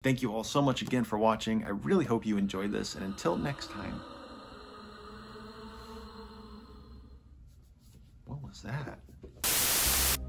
Thank you all so much again for watching. I really hope you enjoyed this, and until next time. What was that?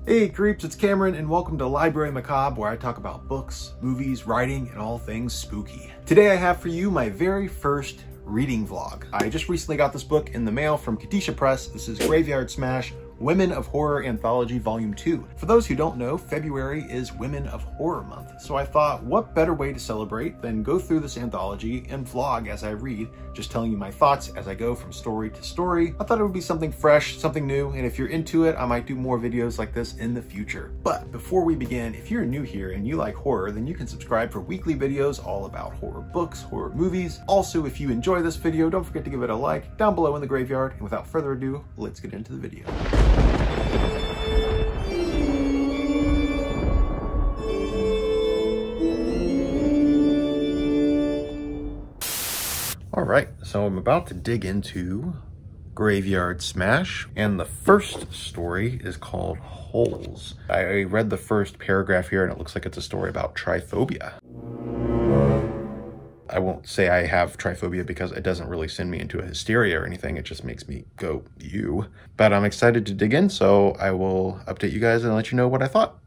Hey creeps, it's Cameron, and welcome to Library Macabre, where I talk about books, movies, writing, and all things spooky. Today I have for you my very first reading vlog. I just recently got this book in the mail from Kandisha Press. This is Graveyard Smash, Women of Horror Anthology Volume 2. For those who don't know, February is Women of Horror Month, so I thought what better way to celebrate than go through this anthology and vlog as I read, just telling you my thoughts as I go from story to story. I thought it would be something fresh, something new, and if you're into it, I might do more videos like this in the future. But before we begin, if you're new here and you like horror, then you can subscribe for weekly videos all about horror books, horror movies. Also, if you enjoy this video, don't forget to give it a like down below in the graveyard, and without further ado, let's get into the video. All right, so I'm about to dig into Graveyard Smash, and the first story is called Holes. I read the first paragraph here, and it looks like it's a story about tryphobia. I won't say I have tryphobia because it doesn't really send me into a hysteria or anything. It just makes me go, ew. But I'm excited to dig in, so I will update you guys and let you know what I thought.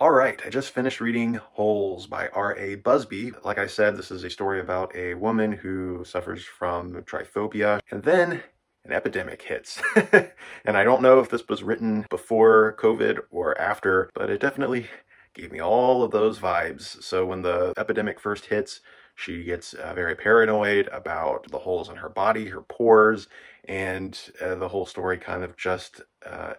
All right, I just finished reading Holes by R.A. Busby. Like I said, this is a story about a woman who suffers from tryphobia, and then an epidemic hits. And I don't know if this was written before COVID or after, but it definitely gave me all of those vibes. So when the epidemic first hits, she gets very paranoid about the holes in her body, her pores, and the whole story kind of just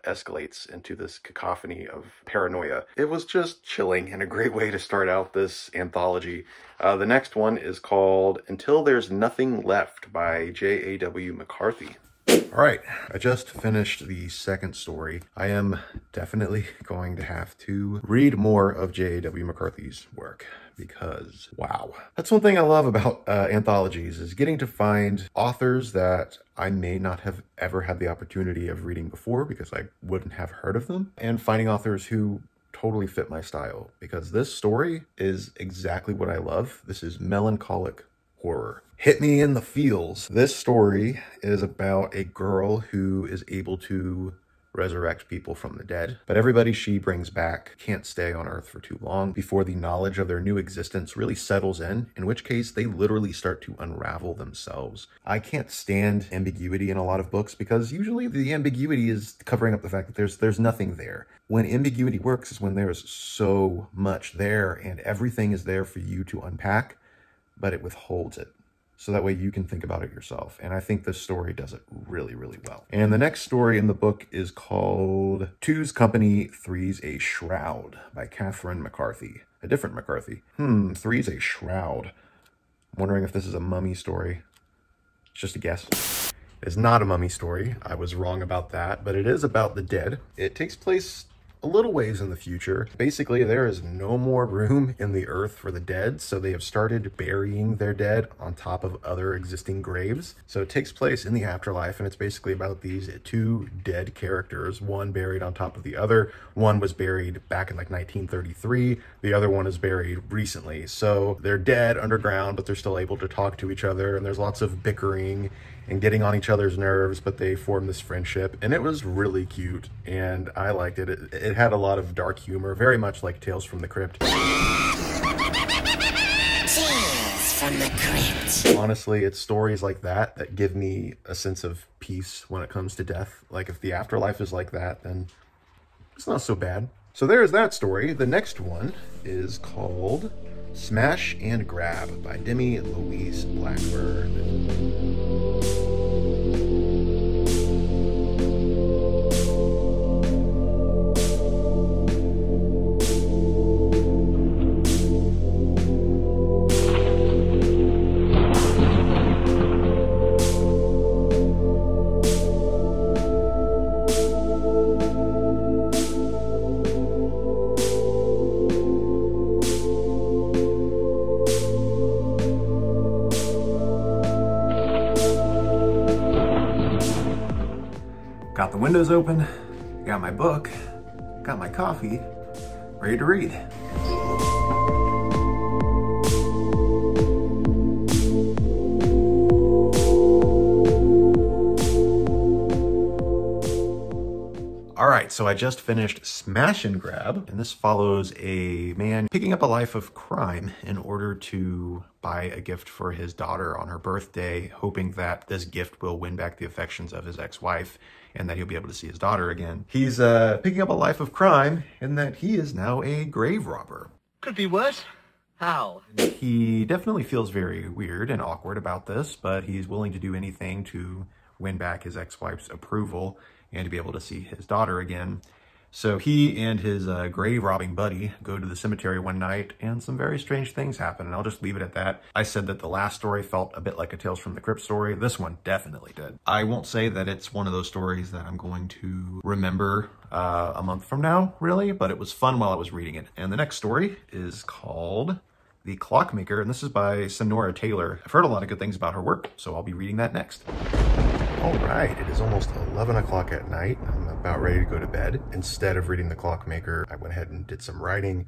escalates into this cacophony of paranoia. It was just chilling and a great way to start out this anthology. The next one is called Until There's Nothing Left by J.A.W. McCarthy. All right, I just finished the second story. I am definitely going to have to read more of J.A.W. McCarthy's work because, wow. That's one thing I love about anthologies is getting to find authors that I may not have ever had the opportunity of reading before because I wouldn't have heard of them, and finding authors who totally fit my style, because this story is exactly what I love. This is melancholic horror. Hit me in the feels. This story is about a girl who is able to resurrect people from the dead, but everybody she brings back can't stay on Earth for too long before the knowledge of their new existence really settles in which case they literally start to unravel themselves. I can't stand ambiguity in a lot of books because usually the ambiguity is covering up the fact that there's nothing there. When ambiguity works is when there's so much there and everything is there for you to unpack, but it withholds it. So that way you can think about it yourself. And I think this story does it really, really well. And the next story in the book is called Two's Company, Three's a Shroud by Catherine McCarthy. A different McCarthy. Three's a Shroud. I'm wondering if this is a mummy story. It's just a guess. It's not a mummy story. I was wrong about that, but it is about the dead. It takes place a little ways in the future. Basically, there is no more room in the earth for the dead, so they have started burying their dead on top of other existing graves. So it takes place in the afterlife, and it's basically about these two dead characters, one buried on top of the other. One was buried back in like 1933. The other one is buried recently. So they're dead underground, but they're still able to talk to each other, and there's lots of bickering and getting on each other's nerves, but they form this friendship, and it was really cute, and I liked it. It had a lot of dark humor, very much like Tales from the Crypt. Tales from the Crypt. Honestly, it's stories like that that give me a sense of peace when it comes to death. Like, if the afterlife is like that, then it's not so bad. So there's that story. The next one is called Smash and Grab by Demi Louise Blackburn. Got the windows open, got my book, got my coffee, ready to read. so I just finished Smash and Grab, and this follows a man picking up a life of crime in order to buy a gift for his daughter on her birthday, hoping that this gift will win back the affections of his ex-wife and that he'll be able to see his daughter again. He's picking up a life of crime in that he is now a grave robber. Could be worse. How? He definitely feels very weird and awkward about this, but he's willing to do anything to win back his ex-wife's approval and to be able to see his daughter again. So he and his grave robbing buddy go to the cemetery one night, and some very strange things happen, and I'll just leave it at that. I said that the last story felt a bit like a Tales from the Crypt story. This one definitely did. I won't say that it's one of those stories that I'm going to remember a month from now, really, but it was fun while I was reading it. And the next story is called The Clockmaker, and this is by Sonora Taylor. I've heard a lot of good things about her work, so I'll be reading that next. All right, it is almost 11 o'clock at night. I'm about ready to go to bed. Instead of reading The Clockmaker, I went ahead and did some writing,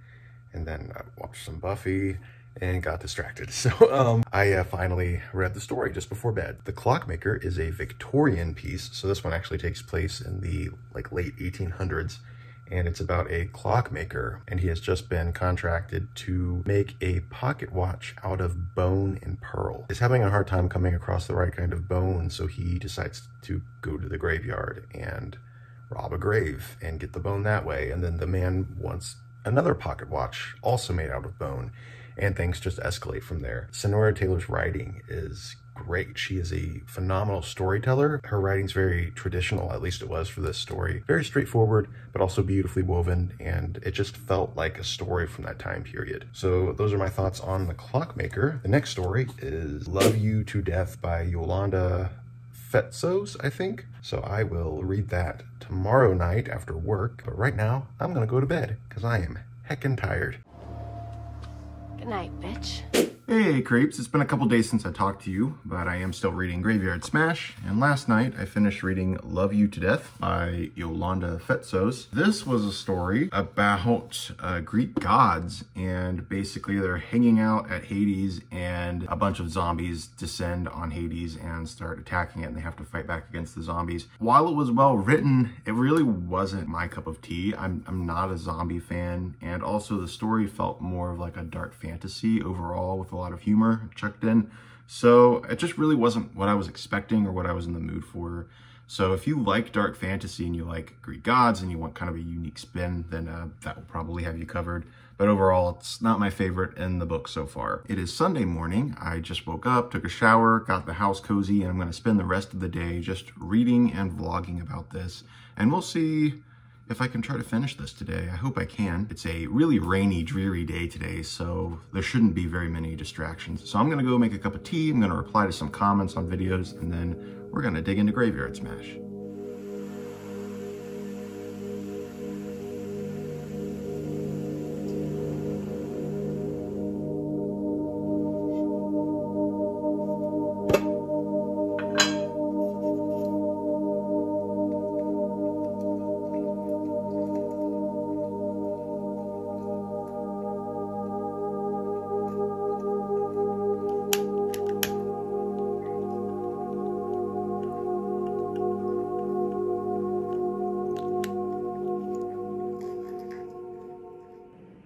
and then I watched some Buffy and got distracted. So I finally read the story just before bed. The Clockmaker is a Victorian piece, so this one actually takes place in the late 1800s. And it's about a clockmaker, and he has just been contracted to make a pocket watch out of bone and pearl. He's having a hard time coming across the right kind of bone, so he decides to go to the graveyard and rob a grave and get the bone that way. And then the man wants another pocket watch, also made out of bone, and things just escalate from there. Sonora Taylor's writing is great. She is a phenomenal storyteller. Her writing's very traditional, at least it was for this story. Very straightforward, but also beautifully woven, and it just felt like a story from that time period. So those are my thoughts on The Clockmaker. The next story is Love You to Death by Yolanda Fetzos, I think. So I will read that tomorrow night after work, but right now I'm gonna go to bed because I am heckin' tired. Good night, bitch. Hey creeps, it's been a couple days since I talked to you, but I am still reading Graveyard Smash, and last night I finished reading Love You to Death by Yolanda Fetzos. This was a story about Greek gods, and basically they're hanging out at Hades, and a bunch of zombies descend on Hades and start attacking it, and they have to fight back against the zombies. While it was well written, it really wasn't my cup of tea. I'm not a zombie fan, and also the story felt more of like a dark fantasy overall with a lot of humor chucked in. So it just really wasn't what I was expecting or what I was in the mood for. So if you like dark fantasy and you like Greek gods and you want kind of a unique spin, then that will probably have you covered. But overall, it's not my favorite in the book so far. It is Sunday morning. I just woke up, took a shower, got the house cozy, and I'm going to spend the rest of the day just reading and vlogging about this. And we'll see if I can try to finish this today. I hope I can. It's a really rainy, dreary day today, so there shouldn't be very many distractions. So I'm gonna go make a cup of tea, I'm gonna reply to some comments on videos, and then we're gonna dig into Graveyard Smash.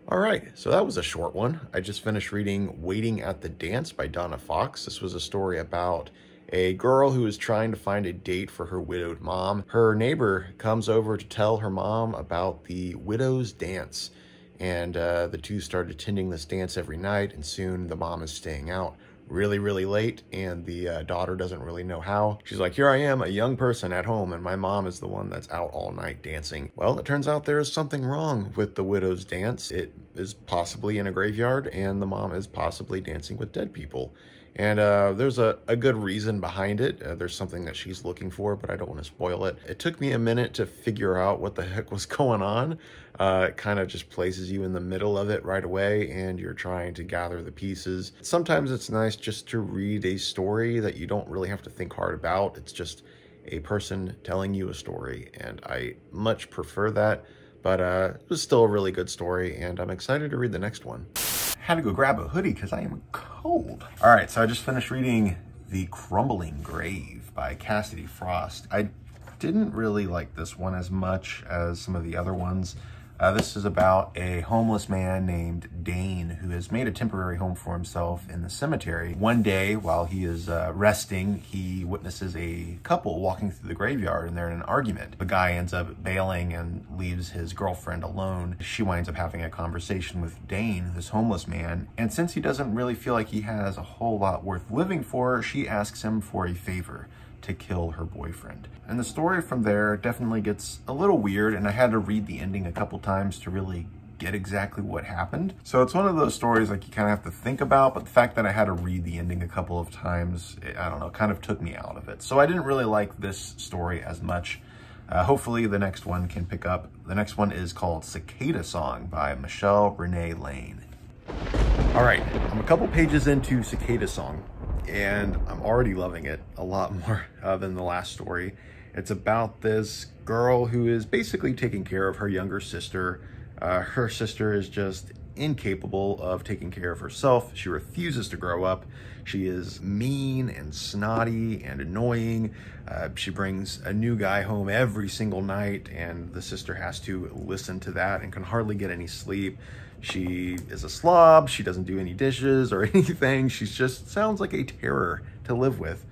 All right, so that was a short one. I just finished reading Waiting at the Dance by Donna Fox. This was a story about a girl who is trying to find a date for her widowed mom. Her neighbor comes over to tell her mom about the widow's dance, and the two start attending this dance every night, and soon the mom is staying out really late, and the daughter doesn't really know how. She's like, here I am, a young person at home, and my mom is the one that's out all night dancing. Well, it turns out there is something wrong with the widow's dance. It is possibly in a graveyard, and the mom is possibly dancing with dead people. And there's a good reason behind it. There's something that she's looking for, but I don't want to spoil it. It took me a minute to figure out what the heck was going on. It kind of just places you in the middle of it right away, and you're trying to gather the pieces. Sometimes it's nice just to read a story that you don't really have to think hard about. It's just a person telling you a story, and I much prefer that. But it was still a really good story, and I'm excited to read the next one. Had to go grab a hoodie because I am cold. All right, so I just finished reading The Crumbling Grave by Cassidy Frost. I didn't really like this one as much as some of the other ones. This is about a homeless man named Dane who has made a temporary home for himself in the cemetery. One day, while he is resting, he witnesses a couple walking through the graveyard and they're in an argument. The guy ends up bailing and leaves his girlfriend alone. She winds up having a conversation with Dane, this homeless man, and since he doesn't really feel like he has a whole lot worth living for, she asks him for a favor: to kill her boyfriend. And the story from there definitely gets a little weird, and I had to read the ending a couple times to really get exactly what happened. So it's one of those stories like you kind of have to think about, but the fact that I had to read the ending a couple of times, I don't know, kind of took me out of it. So I didn't really like this story as much. Hopefully the next one can pick up. The next one is called Cicada Song by Michelle Renee Lane. All right, I'm a couple pages into Cicada Song, and I'm already loving it a lot more than the last story. It's about this girl who is basically taking care of her younger sister. Her sister is just incapable of taking care of herself. She refuses to grow up. She is mean and snotty and annoying. She brings a new guy home every single night, and the sister has to listen to that and can hardly get any sleep. She is a slob. She doesn't do any dishes or anything. She just sounds like a terror to live with.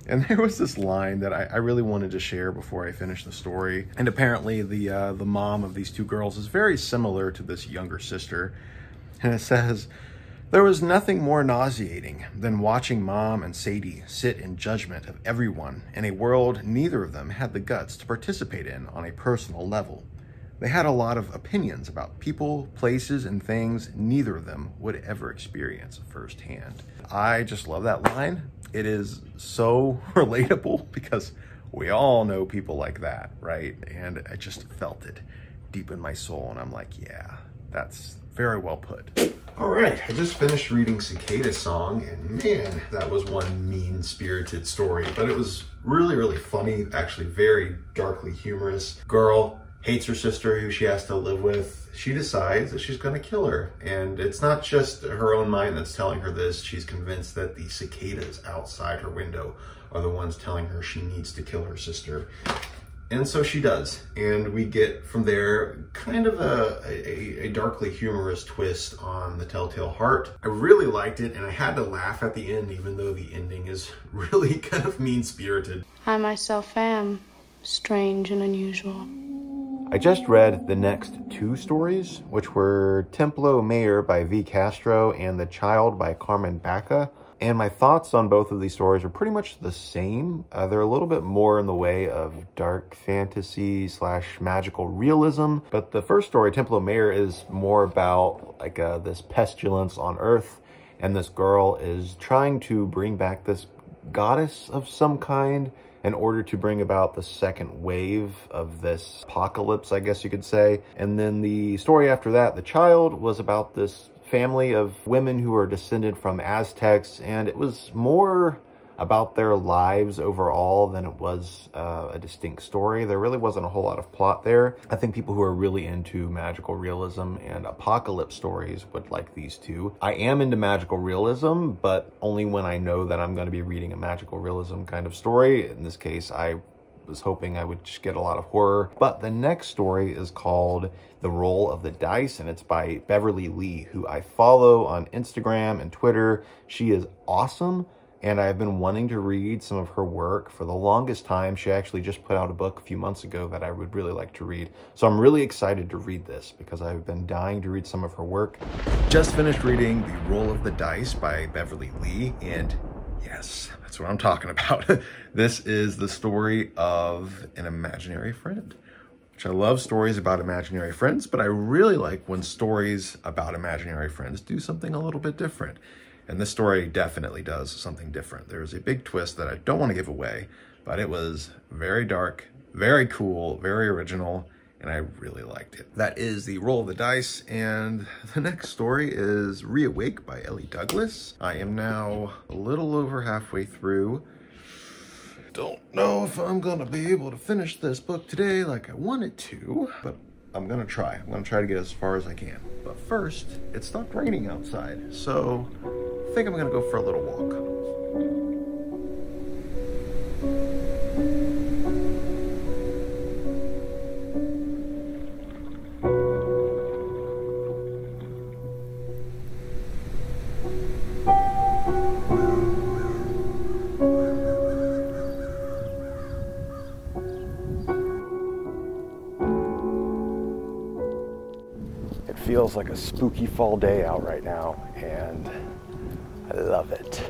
And there was this line that I really wanted to share before I finish the story. And apparently the mom of these two girls is very similar to this younger sister. And it says, "There was nothing more nauseating than watching Mom and Sadie sit in judgment of everyone in a world neither of them had the guts to participate in on a personal level. They had a lot of opinions about people, places, and things neither of them would ever experience firsthand." I just love that line. It is so relatable because we all know people like that, right? And I just felt it deep in my soul, and I'm like, yeah, that's very well put. All right, I just finished reading Cicada Song, and man, that was one mean-spirited story, but it was really, really funny, actually very darkly humorous. Girl hates her sister who she has to live with. She decides that she's gonna kill her. And it's not just her own mind that's telling her this. She's convinced that the cicadas outside her window are the ones telling her she needs to kill her sister. And so she does. And we get from there kind of a darkly humorous twist on The Telltale Heart. I really liked it, and I had to laugh at the end, even though the ending is really kind of mean-spirited. I myself am strange and unusual. I just read the next two stories, which were Templo Mayor by V. Castro and The Child by Carmen Baca. And my thoughts on both of these stories are pretty much the same. They're a little bit more in the way of dark fantasy / magical realism. But the first story, Templo Mayor, is more about like this pestilence on Earth. And this girl is trying to bring back this goddess of some kind in order to bring about the second wave of this apocalypse, I guess you could say. And then the story after that, The Child, was about this family of women who are descended from Aztecs, and it was more about their lives overall than it was a distinct story. There really wasn't a whole lot of plot there. I think people who are really into magical realism and apocalypse stories would like these two. I am into magical realism, but only when I know that I'm going to be reading a magical realism kind of story. In this case, I was hoping I would just get a lot of horror. But the next story is called The Roll of the Dice, and it's by Beverly Lee, who I follow on Instagram and Twitter. She is awesome, and I've been wanting to read some of her work for the longest time. She actually just put out a book a few months ago that I would really like to read. So I'm really excited to read this because I've been dying to read some of her work. Just finished reading The Roll of the Dice by Beverly Lee, and yes, that's what I'm talking about. This is the story of an imaginary friend, which I love stories about imaginary friends, but I really like when stories about imaginary friends do something a little bit different. And this story definitely does something different. There's a big twist that I don't want to give away, but it was very dark, very cool, very original, and I really liked it. That is The Roll of the Dice, and the next story is Reawake by Ellie Douglas. I am now a little over halfway through. Don't know if I'm gonna be able to finish this book today like I wanted to, but I'm gonna try. I'm gonna try to get as far as I can. But first, it stopped raining outside, so I think I'm gonna go for a little walk. feels like a spooky fall day out right now, and I love it.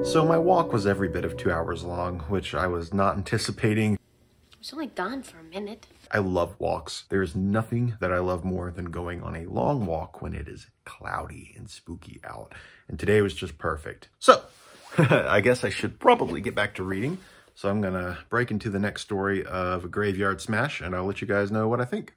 So my walk was every bit of 2 hours long, which I was not anticipating. I was only gone for a minute. I love walks. There's nothing that I love more than going on a long walk when it is cloudy and spooky out. And today was just perfect. So, I guess I should probably get back to reading. So I'm gonna break into the next story of Graveyard Smash, and I'll let you guys know what I think.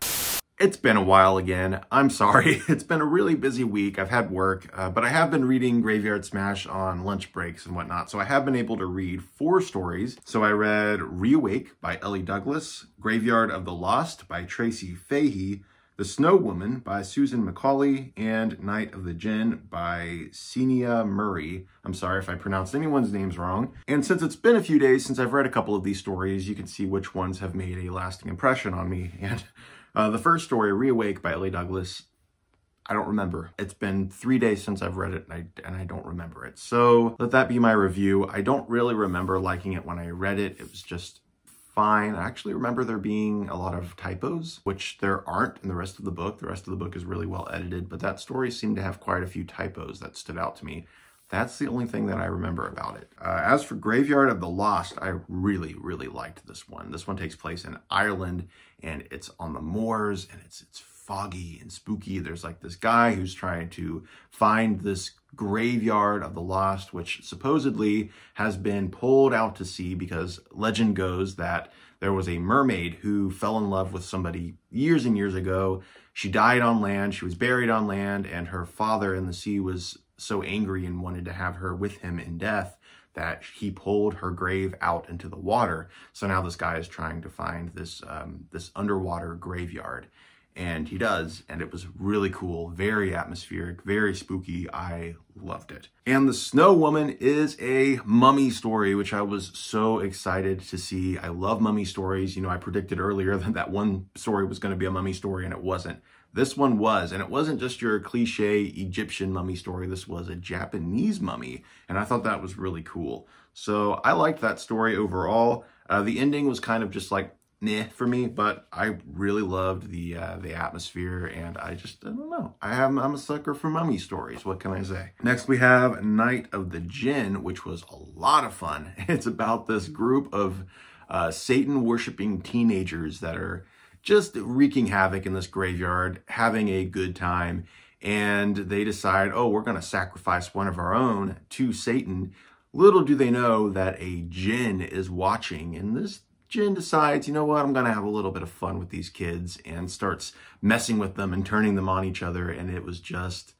It's been a while again. I'm sorry. It's been a really busy week. I've had work, but I have been reading Graveyard Smash on lunch breaks and whatnot. So I have been able to read 4 stories. So I read Reawake by Ellie Douglas, Graveyard of the Lost by Tracy Fahey, The Snow Woman by Susan Macaulay, and Night of the Jinn by Senia Murray. I'm sorry if I pronounced anyone's names wrong. And since it's been a few days since I've read a couple of these stories, you can see which ones have made a lasting impression on me. And the first story, Reawake by Ellie Douglas, I don't remember. It's been 3 days since I've read it, and I don't remember it. So let that be my review. I don't really remember liking it when I read it. It was just fine. I actually remember there being a lot of typos, which there aren't in the rest of the book. The rest of the book is really well edited, but that story seemed to have quite a few typos that stood out to me. That's the only thing that I remember about it. As for Graveyard of the Lost, I really, really liked this one. This one takes place in Ireland, and it's on the moors, and it's foggy and spooky. There's like this guy who's trying to find this graveyard of the lost, which supposedly has been pulled out to sea because legend goes that there was a mermaid who fell in love with somebody years and years ago. She died on land, she was buried on land, and her father in the sea was so angry and wanted to have her with him in death that he pulled her grave out into the water. So now this guy is trying to find this this underwater graveyard, and he does, and it was really cool, very atmospheric, very spooky. I loved it. And The Snow Woman is a mummy story, which I was so excited to see. I love mummy stories. You know, I predicted earlier that that one story was going to be a mummy story, and it wasn't. This one was, and it wasn't just your cliche Egyptian mummy story. This was a Japanese mummy, and I thought that was really cool. So I liked that story overall. The ending was kind of just like, nah for me, but I really loved the atmosphere, and I don't know. I'm a sucker for mummy stories. What can I say? Next we have Night of the Jinn, which was a lot of fun. It's about this group of Satan-worshipping teenagers that are just wreaking havoc in this graveyard, having a good time, and they decide, oh, we're going to sacrifice one of our own to Satan. Little do they know that a jinn is watching, and this jinn decides, you know what, I'm going to have a little bit of fun with these kids, and starts messing with them and turning them on each other, and it was just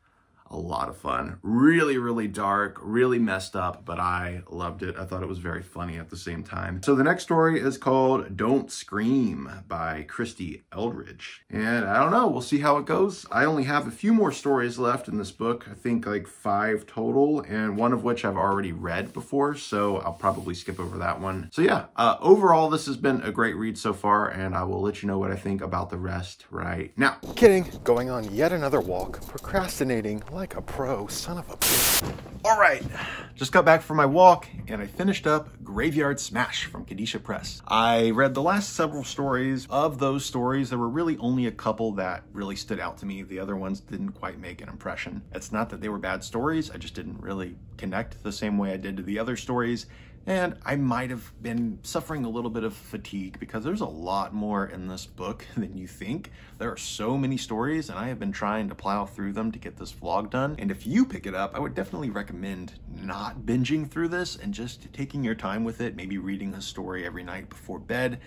a lot of fun. Really, really dark, really messed up, but I loved it. I thought it was very funny at the same time. So the next story is called Don't Scream by Christy Eldridge. And I don't know, we'll see how it goes. I only have a few more stories left in this book. I think like 5 total, and one of which I've already read before, so I'll probably skip over that one. So yeah, overall, this has been a great read so far, and I will let you know what I think about the rest right now. Kidding, going on yet another walk, procrastinating like a pro, son of a bitch. All right, just got back from my walk, and I finished up Graveyard Smash from Kandisha Press. I read the last several stories. Of those stories, there were really only a couple that really stood out to me. The other ones didn't quite make an impression. It's not that they were bad stories, I just didn't really connect the same way I did to the other stories. And I might have been suffering a little bit of fatigue because there's a lot more in this book than you think. There are so many stories, and I have been trying to plow through them to get this vlog done. And if you pick it up, I would definitely recommend not binging through this and just taking your time with it, maybe reading a story every night before bed.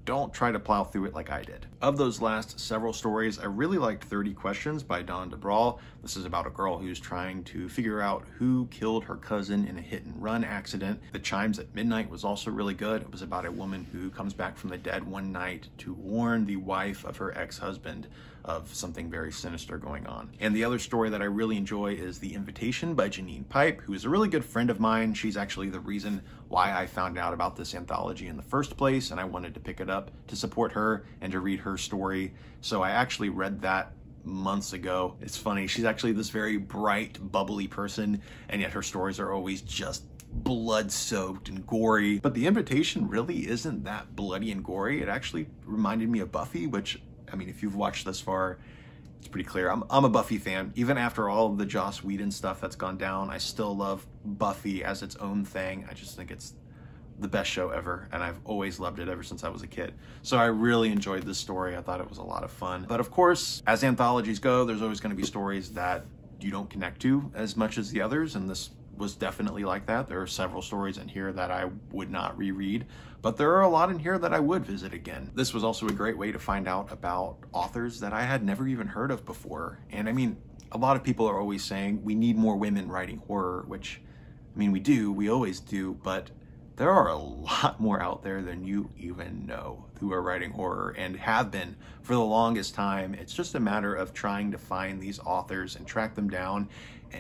Don't try to plow through it like I did. Of those last several stories, I really liked 30 Questions by Dawn DeBrawl. This is about a girl who's trying to figure out who killed her cousin in a hit-and-run accident. The Chimes at Midnight was also really good. It was about a woman who comes back from the dead one night to warn the wife of her ex-husband of something very sinister going on. And the other story that I really enjoy is The Invitation by Janine Pipe, who is a really good friend of mine. She's actually the reason why I found out about this anthology in the first place, and I wanted to pick it up to support her and to read her story. So I actually read that months ago. It's funny, she's actually this very bright, bubbly person, and yet her stories are always just blood-soaked and gory. But the invitation really isn't that bloody and gory. It actually reminded me of Buffy, which, I mean, if you've watched this far, it's pretty clear. I'm a Buffy fan. Even after all of the Joss Whedon stuff that's gone down, I still love Buffy as its own thing. I just think it's the best show ever, and I've always loved it ever since I was a kid. So I really enjoyed this story. I thought it was a lot of fun. But of course, as anthologies go, there's always going to be stories that you don't connect to as much as the others, and this was definitely like that. There are several stories in here that I would not reread, but there are a lot in here that I would visit again. This was also a great way to find out about authors that I had never even heard of before. And I mean, a lot of people are always saying we need more women writing horror, which, I mean, we always do, but there are a lot more out there than you even know who are writing horror and have been for the longest time. It's just a matter of trying to find these authors and track them down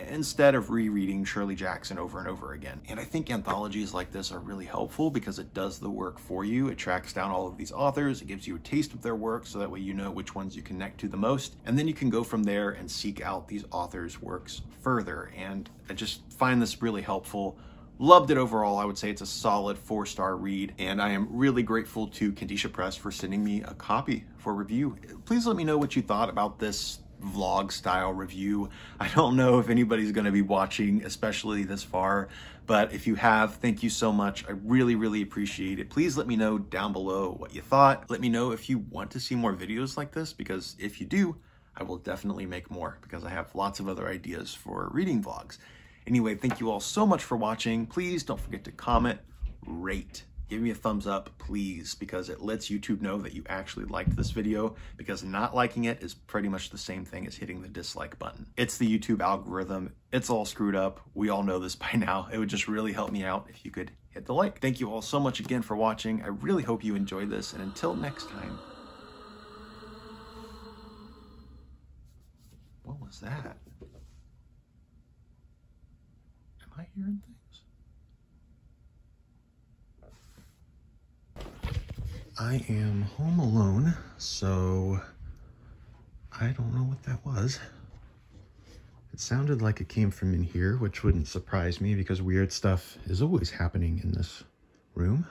instead of rereading Shirley Jackson over and over again. And I think anthologies like this are really helpful because it does the work for you. It tracks down all of these authors, it gives you a taste of their work so that way you know which ones you connect to the most, and then you can go from there and seek out these authors' works further. And I just find this really helpful. Loved it overall. I would say it's a solid 4-star read, and I am really grateful to Kandisha Press for sending me a copy for review. Please let me know what you thought about this vlog style review. I don't know if anybody's going to be watching, especially this far, but if you have, thank you so much. I really, really appreciate it. Please let me know down below what you thought. Let me know if you want to see more videos like this, because if you do, I will definitely make more, because I have lots of other ideas for reading vlogs. Anyway, thank you all so much for watching. Please don't forget to comment, rate, give me a thumbs up, please, because it lets YouTube know that you actually liked this video, because not liking it is pretty much the same thing as hitting the dislike button. It's the YouTube algorithm. It's all screwed up. We all know this by now. It would just really help me out if you could hit the like. Thank you all so much again for watching. I really hope you enjoyed this, and until next time. What was that? Am I hearing things? I am home alone, so I don't know what that was. It sounded like it came from in here, which wouldn't surprise me because weird stuff is always happening in this room.